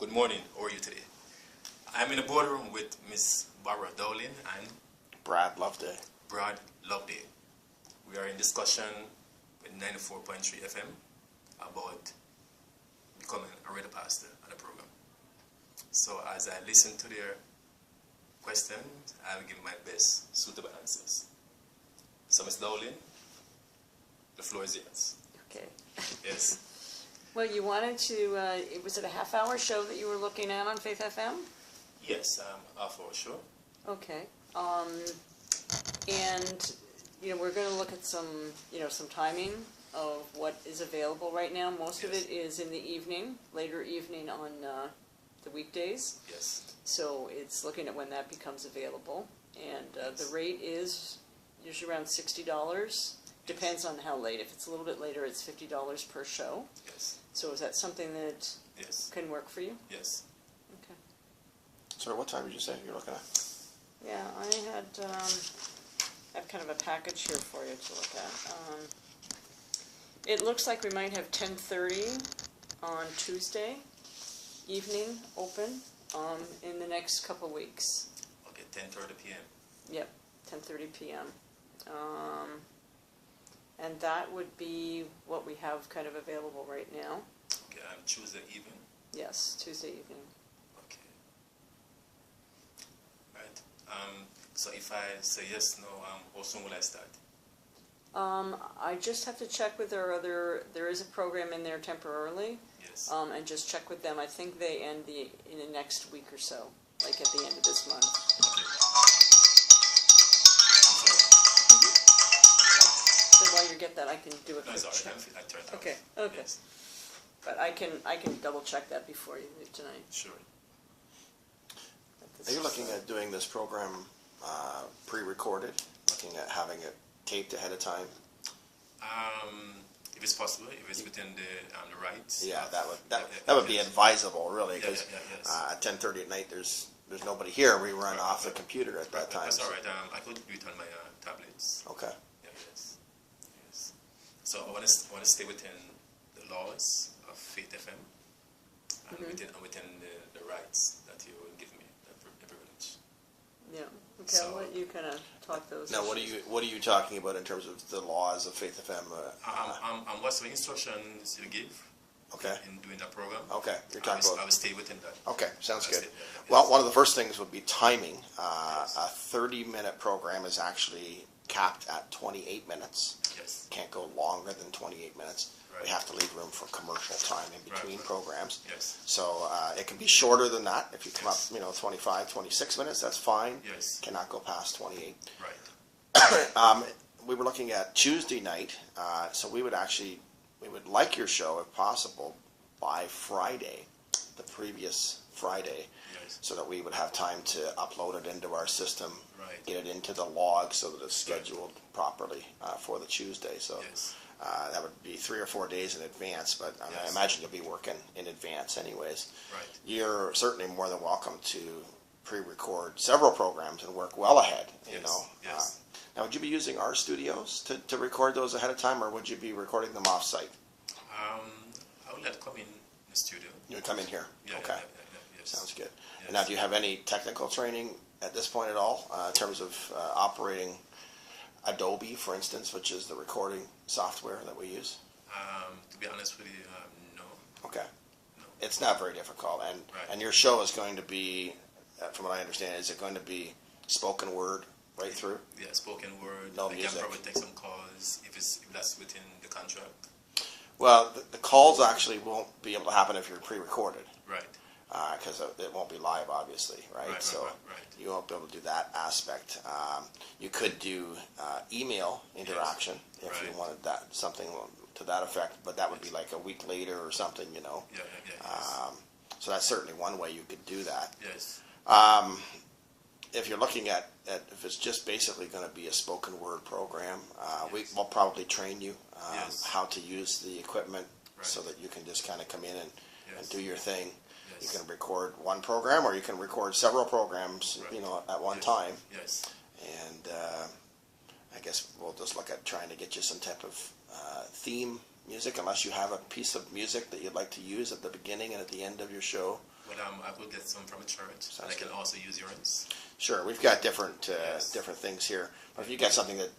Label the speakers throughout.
Speaker 1: Good morning. How are you today? I'm in a boardroom with Miss Barbara Dowling and
Speaker 2: Brad Loveday.
Speaker 1: Brad Loveday. We are in discussion with 94.3 FM about becoming a radio pastor on the program. So as I listen to their questions, I will give my best suitable answers. So Ms. Dowling, the floor is yours.
Speaker 3: Okay.
Speaker 1: Yes.
Speaker 3: Well, you wanted to, was it a half-hour show that you were looking at on Faith FM?
Speaker 1: Yes, half hour show.
Speaker 3: Okay. And, we're going to look at some, some timing of what is available right now. Most of
Speaker 1: Yes.
Speaker 3: it is in the evening, later evening on the weekdays.
Speaker 1: Yes.
Speaker 3: So it's looking at when that becomes available. And
Speaker 1: Yes.
Speaker 3: the rate is usually around $60. Depends on how late. If it's a little bit later, it's $50 per show.
Speaker 1: Yes.
Speaker 3: So is that something that
Speaker 1: Yes.
Speaker 3: can work for you?
Speaker 1: Yes.
Speaker 3: Okay.
Speaker 2: Sorry, what time did you say you're looking at?
Speaker 3: Yeah, I have kind of a package here for you to look at. It looks like we might have 10:30 on Tuesday evening open in the next couple weeks.
Speaker 1: Okay, 10:30 p.m.
Speaker 3: Yep, 10:30 p.m. And that would be what we have kind of available right now.
Speaker 1: Okay, Tuesday evening.
Speaker 3: Yes, Tuesday evening.
Speaker 1: Okay. Right. So if I say yes, no, how soon will I start?
Speaker 3: I just have to check with there is a program in there temporarily,
Speaker 1: Yes.
Speaker 3: and just check with them. I think they end in the next week or so, like at the end of this month.
Speaker 1: Okay.
Speaker 3: So while you get that, I can do a
Speaker 1: No,
Speaker 3: quick
Speaker 1: it's all
Speaker 3: check.
Speaker 1: right. I turned it off.
Speaker 3: Okay, okay.
Speaker 1: Yes.
Speaker 3: But I can double check that before you leave tonight.
Speaker 1: Sure.
Speaker 2: Are you looking at doing this program pre-recorded? Looking at having it taped ahead of time?
Speaker 1: If it's possible, if it's within the rights.
Speaker 2: Yeah, that
Speaker 1: Yeah,
Speaker 2: would be
Speaker 1: yes.
Speaker 2: advisable, really,
Speaker 1: Yeah,
Speaker 2: because
Speaker 1: yes.
Speaker 2: at 10:30 at night there's nobody here. We run off the computer at that time.
Speaker 1: That's all right. I could do it on my tablets.
Speaker 2: Okay.
Speaker 1: Yeah, yes. Yes. So I want to stay within the laws of Faith FM and within the rights that you will give me, the privilege.
Speaker 3: Yeah. Okay.
Speaker 1: So-
Speaker 3: I'll let you kind of talk those.
Speaker 2: Now,
Speaker 3: issues.
Speaker 2: what are you talking about in terms of the laws of Faith FM?
Speaker 1: What's the instructions you give
Speaker 2: Okay.
Speaker 1: in doing that program?
Speaker 2: Okay, you're
Speaker 1: I
Speaker 2: talking
Speaker 1: will
Speaker 2: about.
Speaker 1: stay within that.
Speaker 2: Okay, sounds
Speaker 1: I
Speaker 2: good.
Speaker 1: see, yeah,
Speaker 2: Well,
Speaker 1: yes.
Speaker 2: one of the first things would be timing.
Speaker 1: Yes.
Speaker 2: A 30-minute program is actually capped at 28 minutes.
Speaker 1: Yes.
Speaker 2: Can't go longer than 28 minutes.
Speaker 1: Right.
Speaker 2: We have to leave room for commercial time in between
Speaker 1: Right.
Speaker 2: programs.
Speaker 1: Yes.
Speaker 2: So it can be shorter than that. If you come
Speaker 1: Yes.
Speaker 2: up, 25, 26 minutes, that's fine.
Speaker 1: Yes.
Speaker 2: Cannot go past 28.
Speaker 1: Right.
Speaker 2: We were looking at Tuesday night, so we would like your show, if possible, by Friday, the previous Friday,
Speaker 1: Yes.
Speaker 2: so that we would have time to upload it into our system,
Speaker 1: Right.
Speaker 2: get it into the log so that it's scheduled properly for the Tuesday. So
Speaker 1: Yes.
Speaker 2: that would be 3 or 4 days in advance, but I
Speaker 1: Yes.
Speaker 2: imagine you'll be working in advance anyways.
Speaker 1: Right.
Speaker 2: You're certainly more than welcome to pre-record several programs and work well ahead,
Speaker 1: Yes. Yes.
Speaker 2: Now, would you be using our studios to record those ahead of time, or would you be recording them off-site?
Speaker 1: I would like to come in the studio.
Speaker 2: You would come in here?
Speaker 1: Yeah.
Speaker 2: Okay,
Speaker 1: Yeah, yes.
Speaker 2: sounds good.
Speaker 1: Yes.
Speaker 2: And now, do you have any technical training at this point at all, in terms of operating Adobe, for instance, which is the recording software that we use?
Speaker 1: To be honest with you, no.
Speaker 2: Okay.
Speaker 1: No.
Speaker 2: It's not very difficult,
Speaker 1: Right.
Speaker 2: and your show is going to be, from what I understand, is it going to be spoken word right through?
Speaker 1: Yeah, spoken word.
Speaker 2: No
Speaker 1: I
Speaker 2: music.
Speaker 1: can probably take some calls if that's within the contract.
Speaker 2: Well, the calls actually won't be able to happen if you're pre-recorded,
Speaker 1: Right.
Speaker 2: because it won't be live, obviously, right?
Speaker 1: Right,
Speaker 2: So
Speaker 1: right.
Speaker 2: you won't be able to do that aspect. You could do email interaction if you
Speaker 1: Right.
Speaker 2: wanted something to that effect, but that would be like a week later or something,
Speaker 1: Yeah. Yes.
Speaker 2: So that's certainly one way you could do that.
Speaker 1: Yes.
Speaker 2: If you're looking at if it's just basically going to be a spoken word program, we'll probably train you
Speaker 1: Yes.
Speaker 2: how to use the equipment
Speaker 1: Right.
Speaker 2: so that you can just kind of come in and
Speaker 1: Yes.
Speaker 2: do your thing. You
Speaker 1: Yes.
Speaker 2: can record one program, or you can record several programs,
Speaker 1: Right.
Speaker 2: at one
Speaker 1: Yes.
Speaker 2: time.
Speaker 1: Yes.
Speaker 2: And I guess we'll just look at trying to get you some type of theme music, unless you have a piece of music that you'd like to use at the beginning and at the end of your show.
Speaker 1: But I will get some from a church, and I can
Speaker 2: good.
Speaker 1: also use yours.
Speaker 2: Sure, we've got different
Speaker 1: Yes.
Speaker 2: different things here. But if you got something that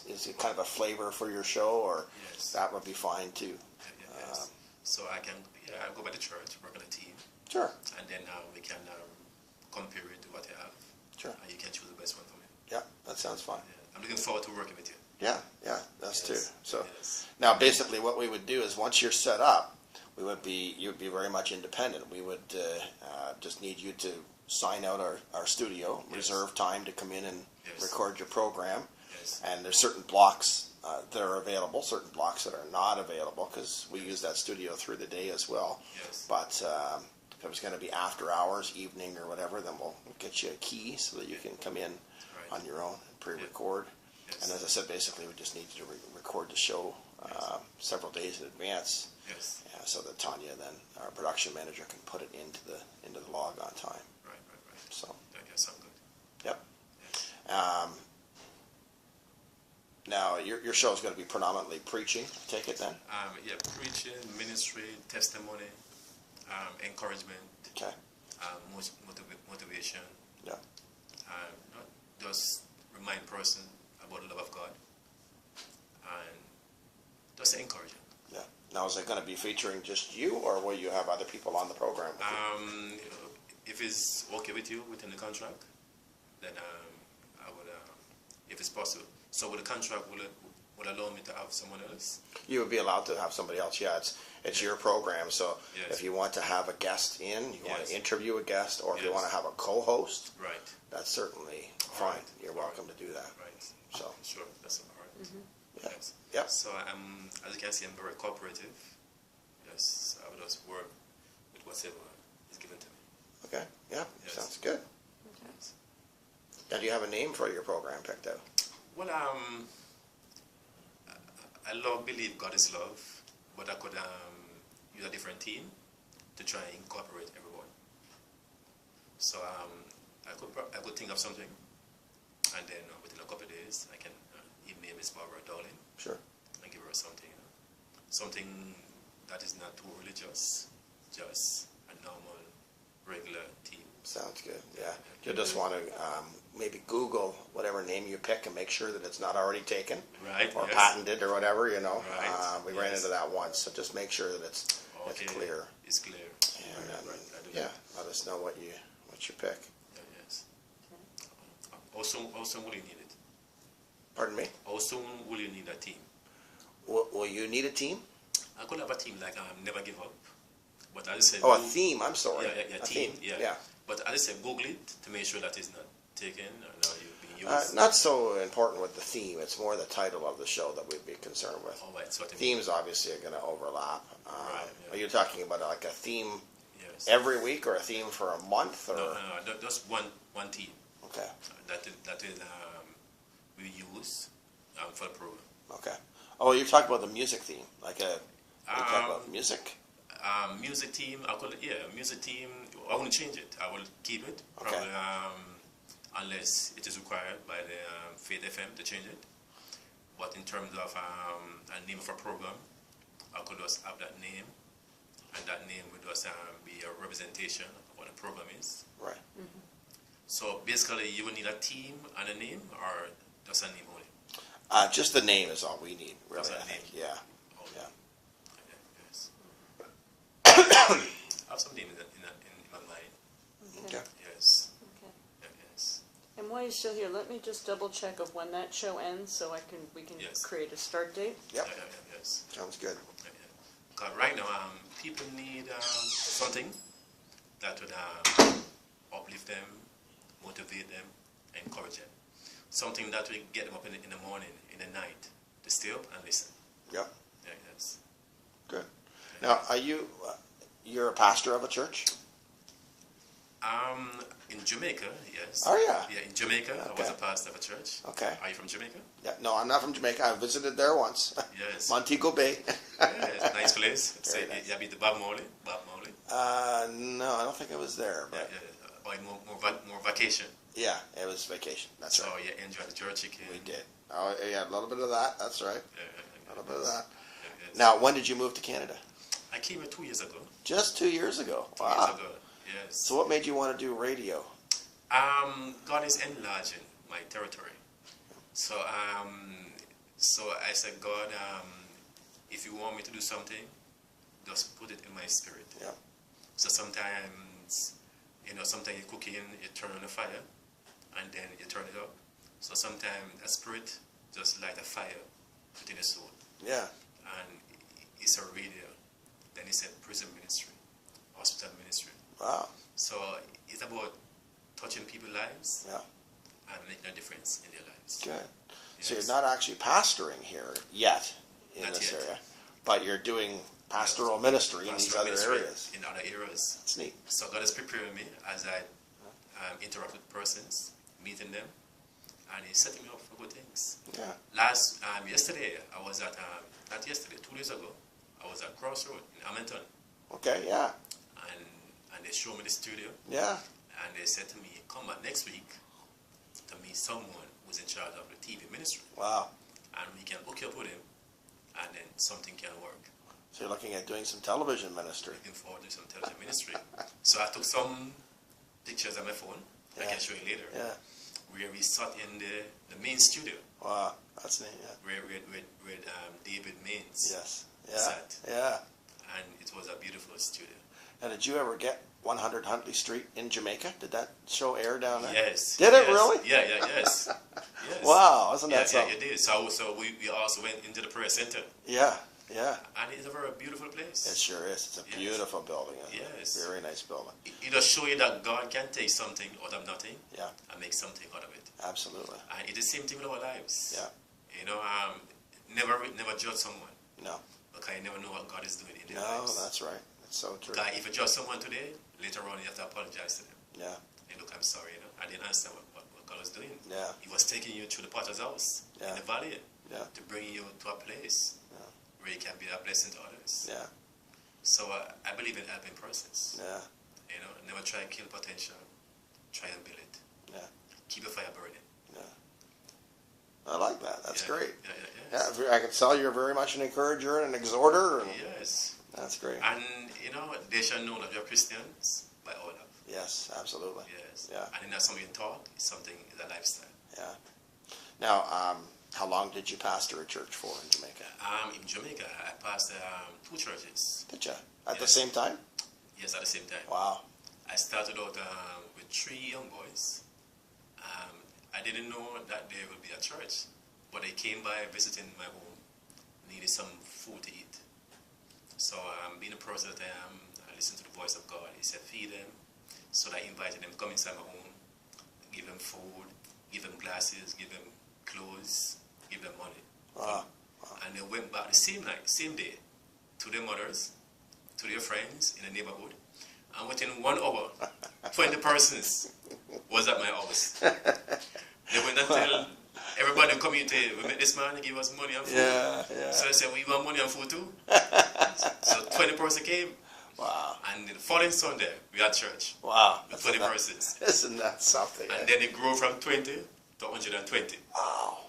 Speaker 2: is kind of a flavor for your show, or
Speaker 1: Yes.
Speaker 2: that would be fine too.
Speaker 1: Yes. So I can I go by the church, work on a team,
Speaker 2: Sure,
Speaker 1: and then we can compare it to what you have,
Speaker 2: sure.
Speaker 1: and you can choose the best one for me.
Speaker 2: Yeah, that sounds fun.
Speaker 1: Yeah. I'm looking forward to working with you.
Speaker 2: Yeah, that's
Speaker 1: Yes.
Speaker 2: too. So
Speaker 1: Yes.
Speaker 2: now, basically, what we would do is once you're set up, you'd be very much independent. We would just need you to sign out our studio,
Speaker 1: Yes.
Speaker 2: reserve time to come in and
Speaker 1: Yes.
Speaker 2: record your program.
Speaker 1: Yes.
Speaker 2: And there's certain blocks that are available, certain blocks that are not available, because we use that studio through the day as well.
Speaker 1: Yes.
Speaker 2: But if it was going to be after hours, evening, or whatever, then we'll get you a key so that you can come in
Speaker 1: Right.
Speaker 2: on your own and pre-record.
Speaker 1: Yes.
Speaker 2: And as I said, basically, we just need you to record the show several days in advance,
Speaker 1: Yes.
Speaker 2: so that Tanya, then our production manager, can put it into the log on time.
Speaker 1: Right.
Speaker 2: So,
Speaker 1: Okay, sound good.
Speaker 2: yep.
Speaker 1: Yes.
Speaker 2: Now, your show is going to be predominantly preaching. I take it then.
Speaker 1: Yeah, preaching, ministry, testimony, encouragement,
Speaker 2: Okay.
Speaker 1: motivation.
Speaker 2: Yeah.
Speaker 1: Not just remind person about the love of God, and just encouraging.
Speaker 2: Yeah. Now, is it going to be featuring just you, or will you have other people on the program with you?
Speaker 1: If it's okay with you within the contract, then I would, if it's possible. So with the contract, would allow me to have someone else?
Speaker 2: You would be allowed to have somebody else. Yeah, it's your program. So
Speaker 1: Yes.
Speaker 2: if you want to have a guest in, you want
Speaker 1: Yes.
Speaker 2: to interview a guest, or if you
Speaker 1: Yes.
Speaker 2: want to have a co-host,
Speaker 1: Right.
Speaker 2: that's certainly
Speaker 1: All
Speaker 2: fine.
Speaker 1: right.
Speaker 2: You're
Speaker 1: All
Speaker 2: welcome to do that.
Speaker 1: Right.
Speaker 2: So,
Speaker 1: Sure, that's all right.
Speaker 2: yeah.
Speaker 1: Yes.
Speaker 2: Yep.
Speaker 1: So as you can see, I'm very cooperative. Yes, I will just work with whatever is given to me.
Speaker 2: Okay. Yeah.
Speaker 1: Yes.
Speaker 2: Sounds good.
Speaker 1: Yes.
Speaker 2: Now, do you have a name for your program picked out?
Speaker 1: Well, I believe God is love, but I could use a different team to try and incorporate everyone. So I could think of something, and then within a couple of days, I can email Miss Barbara Darling
Speaker 2: Sure.
Speaker 1: and give her something, something that is not too religious, just a normal, regular team.
Speaker 2: Sounds good. Yeah. You just want to maybe Google whatever name you pick and make sure that it's not already taken.
Speaker 1: Right.
Speaker 2: Or
Speaker 1: yes.
Speaker 2: patented or whatever,
Speaker 1: Right,
Speaker 2: we ran
Speaker 1: yes.
Speaker 2: into that once, so just make sure that it's
Speaker 1: Okay.
Speaker 2: clear.
Speaker 1: It's clear.
Speaker 2: And
Speaker 1: Right. I do
Speaker 2: yeah,
Speaker 1: that.
Speaker 2: let us know what you pick.
Speaker 1: Yeah, yes. How soon will you need it?
Speaker 2: Pardon me?
Speaker 1: How soon will you need a team?
Speaker 2: Will you need a team?
Speaker 1: I could have a team like Never Give Up. But as I said,
Speaker 2: Oh, a theme. I'm sorry.
Speaker 1: Yeah,
Speaker 2: A
Speaker 1: team.
Speaker 2: theme.
Speaker 1: Yeah. But as I said, Google it to make sure that it's not taken or not being used.
Speaker 2: Not so important with the theme. It's more the title of the show that we'd be concerned with.
Speaker 1: All right, so what I mean.
Speaker 2: Themes obviously are going to overlap.
Speaker 1: Right, yeah.
Speaker 2: Are you talking about like a theme
Speaker 1: Yes.
Speaker 2: every week or a theme for a month? Or
Speaker 1: No, just one team
Speaker 2: okay,
Speaker 1: that we use for the program.
Speaker 2: okay. Oh, you're talking about the music theme, like a. You're talking about music.
Speaker 1: Music team, music team. I won't change it. I will keep it.
Speaker 2: Okay.
Speaker 1: Probably, unless it is required by the Faith FM to change it. But in terms of a name of a program, I could just have that name, and that name would just be a representation of what the program is.
Speaker 2: Right.
Speaker 1: So basically, you will need a team and a name, or just a name only.
Speaker 2: Just the name is all we need, really.
Speaker 1: Just a
Speaker 2: I think.
Speaker 1: name.
Speaker 2: Yeah.
Speaker 1: Oh,
Speaker 2: Yeah.
Speaker 1: Yes. I have some name in my mind.
Speaker 2: Okay.
Speaker 1: Yes.
Speaker 3: Okay.
Speaker 1: Yes.
Speaker 3: And while you're still here, let me just double check of when that show ends, so we can
Speaker 1: Yes.
Speaker 3: create a start date.
Speaker 2: Yep.
Speaker 1: Yes.
Speaker 2: Sounds good.
Speaker 1: Because right now, people need something that would uplift them, motivate them, encourage them. Something that will get them up in the morning, in the night, to stay up and listen.
Speaker 2: Yep.
Speaker 1: Yes.
Speaker 2: Good. Now, are you? You're a pastor of a church?
Speaker 1: In Jamaica, yes.
Speaker 2: Oh, yeah.
Speaker 1: Yeah, in Jamaica, I was
Speaker 2: Okay.
Speaker 1: a pastor of a church.
Speaker 2: Okay.
Speaker 1: Are you from Jamaica?
Speaker 2: Yeah. No, I'm not from Jamaica. I visited there once.
Speaker 1: Yes.
Speaker 2: Montego Bay.
Speaker 1: Yes, nice place. So
Speaker 2: Very nice.
Speaker 1: you have been to Bob Marley? Bob Marley?
Speaker 2: No, I don't think I was there,
Speaker 1: Yeah,
Speaker 2: but
Speaker 1: yeah. Or more vacation.
Speaker 2: yeah, it was vacation. That's
Speaker 1: So
Speaker 2: right.
Speaker 1: you enjoyed the jerk chicken.
Speaker 2: We did. Oh, yeah, a little bit of that. That's right.
Speaker 1: Yeah,
Speaker 2: A little bit of that.
Speaker 1: yes.
Speaker 2: Now, when did you move to Canada?
Speaker 1: I came here 2 years ago.
Speaker 2: Just 2 years ago.
Speaker 1: 2
Speaker 2: Wow.
Speaker 1: years ago, yes.
Speaker 2: So what made you want to do radio?
Speaker 1: God is enlarging my territory. So, so I said, God, if you want me to do something, just put it in my spirit.
Speaker 2: Yeah.
Speaker 1: So sometimes, sometimes you're cooking, you turn on the fire, and then you turn it up. So sometimes a spirit just light a fire within the soul.
Speaker 2: Yeah.
Speaker 1: And it's a radio. Then he said prison ministry, hospital ministry.
Speaker 2: Wow.
Speaker 1: So it's about touching people's lives,
Speaker 2: Yeah.
Speaker 1: and making a difference in their lives.
Speaker 2: Good.
Speaker 1: Yes.
Speaker 2: So you're not actually pastoring here yet in
Speaker 1: Not
Speaker 2: this
Speaker 1: yet.
Speaker 2: area, but you're doing pastoral ministry in these
Speaker 1: Pastoral
Speaker 2: other
Speaker 1: ministry
Speaker 2: areas.
Speaker 1: In other areas.
Speaker 2: That's neat.
Speaker 1: So God is preparing me as I interact with persons, meeting them, and He's setting me up for good things.
Speaker 2: Yeah.
Speaker 1: Yesterday, I was at, not yesterday, 2 days ago, I was at Crossroad in Hamilton,
Speaker 2: Okay. Yeah.
Speaker 1: and they showed me the studio,
Speaker 2: Yeah.
Speaker 1: and they said to me, come back next week to meet someone who's in charge of the TV ministry,
Speaker 2: Wow.
Speaker 1: and we can hook you up with him, and then something can work.
Speaker 2: So you're looking at doing some television ministry.
Speaker 1: Looking forward to some television ministry. So I took some pictures on my phone, I
Speaker 2: Yeah.
Speaker 1: can show you later,
Speaker 2: Yeah.
Speaker 1: where we sat in the main studio,
Speaker 2: Wow. That's neat. Yeah.
Speaker 1: where David Mains
Speaker 2: Yes. Yeah.
Speaker 1: sat,
Speaker 2: Yeah.
Speaker 1: and it was a beautiful studio.
Speaker 2: And did you ever get 100 Huntley Street in Jamaica? Did that show air down there?
Speaker 1: Yes.
Speaker 2: Did it
Speaker 1: yes.
Speaker 2: really?
Speaker 1: Yeah, yes. Yes.
Speaker 2: Wow, wasn't that
Speaker 1: Yeah,
Speaker 2: something?
Speaker 1: it did. So we also went into the prayer center,
Speaker 2: Yeah. Yeah.
Speaker 1: and it's a very beautiful place.
Speaker 2: It sure is. It's a
Speaker 1: Yes.
Speaker 2: beautiful building. Isn't it?
Speaker 1: Yes.
Speaker 2: Very nice building.
Speaker 1: It does show you that God can take something out of nothing
Speaker 2: Yeah.
Speaker 1: and make something out of it.
Speaker 2: Absolutely.
Speaker 1: And it's the same thing with our lives.
Speaker 2: Yeah.
Speaker 1: Never judge someone,
Speaker 2: No.
Speaker 1: because you never know what God is doing in their
Speaker 2: No,
Speaker 1: lives.
Speaker 2: that's right. It's so true.
Speaker 1: Because if you judge someone today, later on you have to apologize to them.
Speaker 2: Yeah.
Speaker 1: And look, I'm sorry, I didn't understand what God was doing.
Speaker 2: Yeah.
Speaker 1: He was taking you through the potter's house
Speaker 2: Yeah.
Speaker 1: in the valley
Speaker 2: Yeah.
Speaker 1: to bring you to a place
Speaker 2: Yeah.
Speaker 1: where you can be a blessing to others.
Speaker 2: Yeah.
Speaker 1: So I believe in helping persons.
Speaker 2: Yeah.
Speaker 1: Never try and kill potential. Try and build it.
Speaker 2: Yeah.
Speaker 1: Keep the fire burning.
Speaker 2: I like that. That's
Speaker 1: Yeah,
Speaker 2: great.
Speaker 1: Yes.
Speaker 2: Yeah, I can tell you're very much an encourager and an exhorter. And
Speaker 1: Yes.
Speaker 2: that's great.
Speaker 1: And they shall know that you're Christians by all love.
Speaker 2: Yes, absolutely.
Speaker 1: Yes.
Speaker 2: Yeah.
Speaker 1: And it's not something you talk, it's a lifestyle.
Speaker 2: Yeah. Now, how long did you pastor a church for in Jamaica?
Speaker 1: In Jamaica, I pastored 2 churches.
Speaker 2: Did you? At the
Speaker 1: Yes.
Speaker 2: same time?
Speaker 1: Yes, at the same time.
Speaker 2: Wow.
Speaker 1: I started out with 3 young boys. I didn't know that there would be a church, but they came by visiting my home, needed some food to eat. So being a person that I am, I listened to the voice of God. He said, feed them. So I invited them to come inside my home, give them food, give them glasses, give them clothes, give them money.
Speaker 2: Wow.
Speaker 1: And they went back the same night, same day, to their mothers, to their friends in the neighborhood. And within 1 hour, 20 persons was at my house. They went and tell everybody in the community, we met this man, he gave us money and food.
Speaker 2: Yeah.
Speaker 1: So I said, we want money and food too. So 20 persons came.
Speaker 2: Wow.
Speaker 1: And the following Sunday, we had church
Speaker 2: Wow.
Speaker 1: with 20 persons.
Speaker 2: Isn't that something?
Speaker 1: And then it grew from 20 to 120.
Speaker 2: Wow.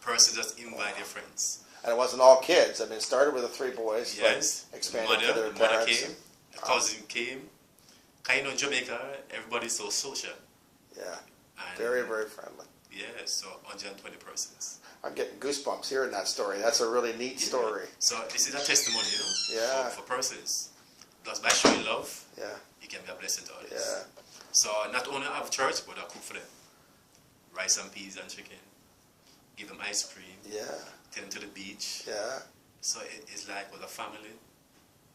Speaker 1: Persons just invite their friends.
Speaker 2: And it wasn't all kids. I mean, it started with the 3 boys.
Speaker 1: Yes.
Speaker 2: But expanded to their
Speaker 1: Mother
Speaker 2: parents.
Speaker 1: came, a cousin came. Kind of in Jamaica, everybody's so social.
Speaker 2: Yeah.
Speaker 1: And
Speaker 2: Very, very friendly.
Speaker 1: Yeah, so 120 persons.
Speaker 2: I'm getting goosebumps hearing that story. That's a really neat story.
Speaker 1: So this is a testimony,
Speaker 2: Yeah.
Speaker 1: for persons. Because by showing love,
Speaker 2: Yeah.
Speaker 1: you can be a blessing to others.
Speaker 2: Yeah.
Speaker 1: So not only have church, but I cook for them. Rice and peas and chicken. Give them ice cream.
Speaker 2: Yeah.
Speaker 1: Take them to the beach.
Speaker 2: Yeah.
Speaker 1: So it's like with a family,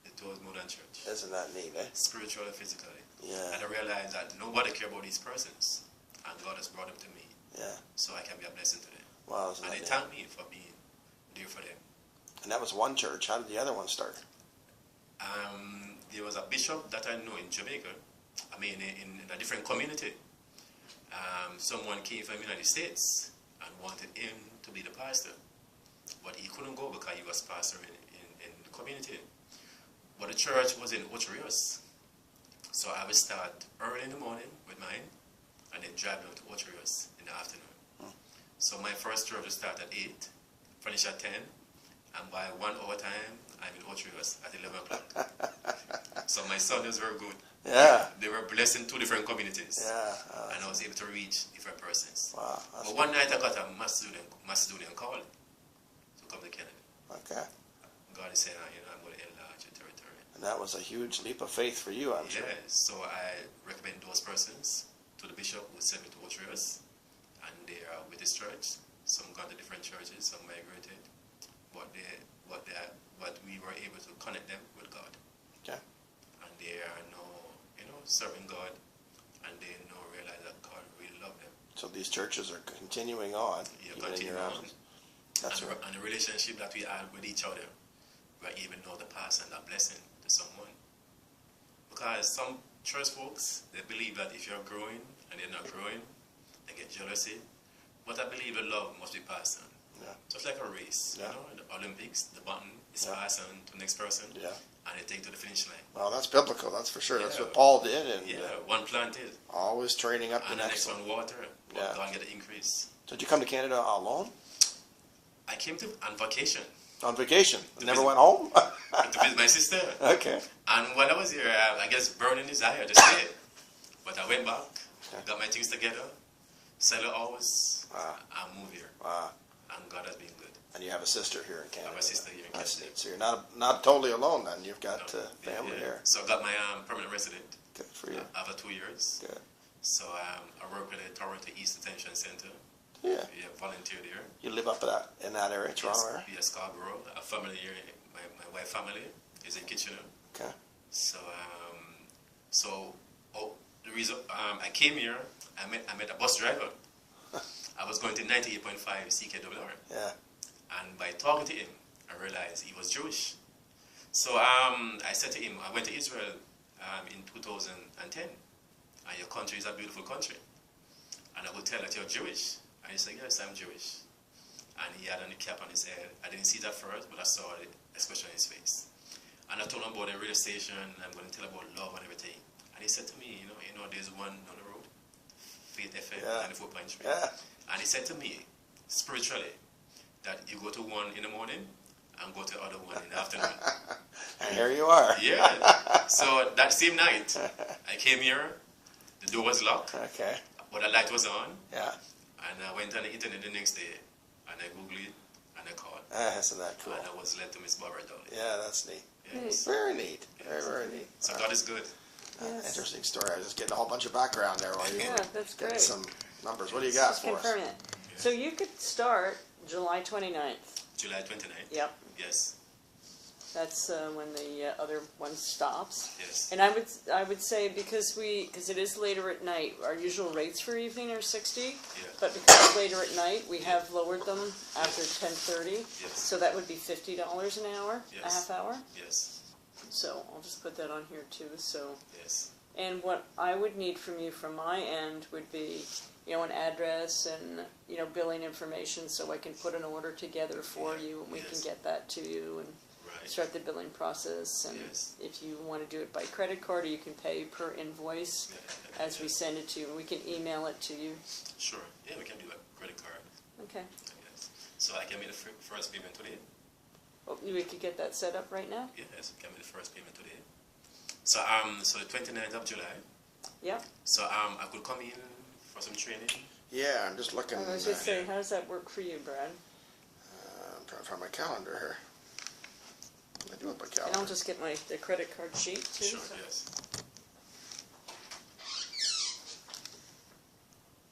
Speaker 1: it was more than church.
Speaker 2: Isn't that neat, eh?
Speaker 1: Spiritually, physically.
Speaker 2: Yeah.
Speaker 1: And I realized that nobody cares about these persons. And God has brought them to me.
Speaker 2: Yeah.
Speaker 1: So I can be a blessing to them.
Speaker 2: Wow, isn't
Speaker 1: And
Speaker 2: that
Speaker 1: they
Speaker 2: neat?
Speaker 1: thank me for being there for them.
Speaker 2: And that was one church. How did the other one start?
Speaker 1: There was a bishop that I know in Jamaica, in a different community. Someone came from the United States and wanted him to be the pastor. But he couldn't go because he was pastor in the community. But the church was in Ocho Rios. So I would start early in the morning with mine and then drive down to Ocho Rios in the afternoon. So my first church would start at 8, finish at 10, and by 1 hour time, I'm in Otrios at 11 o'clock. So my son was very good.
Speaker 2: Yeah.
Speaker 1: They were blessed in two different communities.
Speaker 2: Yeah.
Speaker 1: And I was able to reach different persons.
Speaker 2: Wow.
Speaker 1: But one night I got a Macedonian call to come to Canada.
Speaker 2: Okay.
Speaker 1: God is saying, I'm going to enlarge your territory.
Speaker 2: And that was a huge leap of faith for you, I'm sure.
Speaker 1: Yes, so I recommend those persons to the bishop who sent me to Otrios, and they are with this church. Some gone to different churches, some migrated, but we were able to connect them with God.
Speaker 2: Okay.
Speaker 1: And they are now, serving God, and they now realize that God really loved them.
Speaker 2: So these churches are continuing on.
Speaker 1: Yeah,
Speaker 2: even in
Speaker 1: continue
Speaker 2: your
Speaker 1: on.
Speaker 2: absence. That's right.
Speaker 1: And the relationship that we have with each other, we even know the past and that blessing to someone. Because some church folks, they believe that if you're growing and they're not growing, they get jealousy. But I believe the love must be passed on.
Speaker 2: Yeah.
Speaker 1: Just like a race,
Speaker 2: Yeah.
Speaker 1: in the Olympics, the baton is
Speaker 2: Yeah.
Speaker 1: passed on to the next person,
Speaker 2: Yeah.
Speaker 1: and they take to the finish line.
Speaker 2: Well, that's biblical, that's for sure. That's
Speaker 1: Yeah.
Speaker 2: what Paul did, and
Speaker 1: One planted,
Speaker 2: always training up the
Speaker 1: and the
Speaker 2: next
Speaker 1: next
Speaker 2: one.
Speaker 1: one water, but
Speaker 2: Yeah.
Speaker 1: God get the increase.
Speaker 2: So did you come to Canada alone?
Speaker 1: I came on vacation
Speaker 2: On vacation?
Speaker 1: To
Speaker 2: Never
Speaker 1: visit-
Speaker 2: went home?
Speaker 1: to visit my sister.
Speaker 2: Okay.
Speaker 1: And while I was here, I guess burning desire to stay. But I went back,
Speaker 2: Okay.
Speaker 1: got my things together, settled hours,
Speaker 2: Wow.
Speaker 1: and moved here.
Speaker 2: Wow.
Speaker 1: And God has been good.
Speaker 2: And you have a sister here in
Speaker 1: I
Speaker 2: Canada.
Speaker 1: have a sister here in
Speaker 2: That's
Speaker 1: Canada.
Speaker 2: neat. So you're not totally alone then. You've got
Speaker 1: No,
Speaker 2: family
Speaker 1: yeah.
Speaker 2: here.
Speaker 1: So I got my permanent resident
Speaker 2: Good for you.
Speaker 1: after 2 years.
Speaker 2: Good.
Speaker 1: So I work with the Toronto East Detention Center.
Speaker 2: Yeah.
Speaker 1: Yeah, volunteer there.
Speaker 2: You live up in that area, Toronto area?
Speaker 1: Yes, Scarborough. A family here. My wife family is in Kitchener.
Speaker 2: Okay.
Speaker 1: So the reason I came here, I met a bus driver. I was going to 98.5 CKWR,
Speaker 2: Yeah.
Speaker 1: and by talking to him, I realized he was Jewish. So I said to him, I went to Israel in 2010, and your country is a beautiful country. And I would tell that you're Jewish. And he said, yes, I'm Jewish. And he had a cap on his head. I didn't see that first, but I saw the expression on his face. And I told him about the radio station, I'm going to tell about love and everything. And he said to me, there's one down the road, Faith FM,
Speaker 2: Yeah.
Speaker 1: 94.3.
Speaker 2: Yeah.
Speaker 1: And he said to me, spiritually, that you go to one in the morning and go to the other one in the afternoon.
Speaker 2: And here you are.
Speaker 1: Yeah. So that same night, I came here, the door was locked,
Speaker 2: Okay.
Speaker 1: but the light was on,
Speaker 2: Yeah.
Speaker 1: and I went on the internet the next day, and I Googled it, and I called.
Speaker 2: Isn't that cool?
Speaker 1: And I was led to Miss Barbara Dowley.
Speaker 2: Yeah, that's neat.
Speaker 1: Yes.
Speaker 2: Very neat. Very, very neat.
Speaker 1: So God is good.
Speaker 3: Yes.
Speaker 2: Interesting story. I was just getting a whole bunch of background there while you
Speaker 3: Yeah, that's
Speaker 2: getting
Speaker 3: great.
Speaker 2: some numbers. What do you got
Speaker 3: Just
Speaker 2: for us?
Speaker 3: confirm it. So you could start July 29th.
Speaker 1: July 29th?
Speaker 3: Yep.
Speaker 1: Yes.
Speaker 3: That's when the other one stops.
Speaker 1: Yes.
Speaker 3: And I would say because it is later at night, our usual rates for evening are 60,
Speaker 1: Yeah.
Speaker 3: but because it's later at night, we have lowered them after 10:30.
Speaker 1: Yes.
Speaker 3: So that would be $50 an hour, a
Speaker 1: Yes.
Speaker 3: half hour.
Speaker 1: Yes.
Speaker 3: So I'll just put that on here too. So,
Speaker 1: Yes.
Speaker 3: and what I would need from you from my end would be, an address and billing information, so I can put an order together for
Speaker 1: Yeah.
Speaker 3: you, and we can
Speaker 1: Yes.
Speaker 3: get that to you and
Speaker 1: Right.
Speaker 3: start the billing process. And
Speaker 1: Yes.
Speaker 3: if you want to do it by credit card, or you can pay per invoice as we send it to you. We can email it to you.
Speaker 1: Sure. Yeah, we can do a credit card.
Speaker 3: Okay.
Speaker 1: Yes. So I can make the first payment today?
Speaker 3: Well, we could get that set up right now.
Speaker 1: Yes, we can make the first payment today. So so the 29th of July.
Speaker 3: Yeah.
Speaker 1: So I could come in for some training.
Speaker 2: Yeah, I'm just looking.
Speaker 3: I was just saying, how does that work for you, Brad?
Speaker 2: I'm trying to find my calendar here. What do I do with my
Speaker 3: And I'll
Speaker 2: calendar?
Speaker 3: just get the credit card sheet too.
Speaker 1: Sure,
Speaker 3: so-
Speaker 1: yes.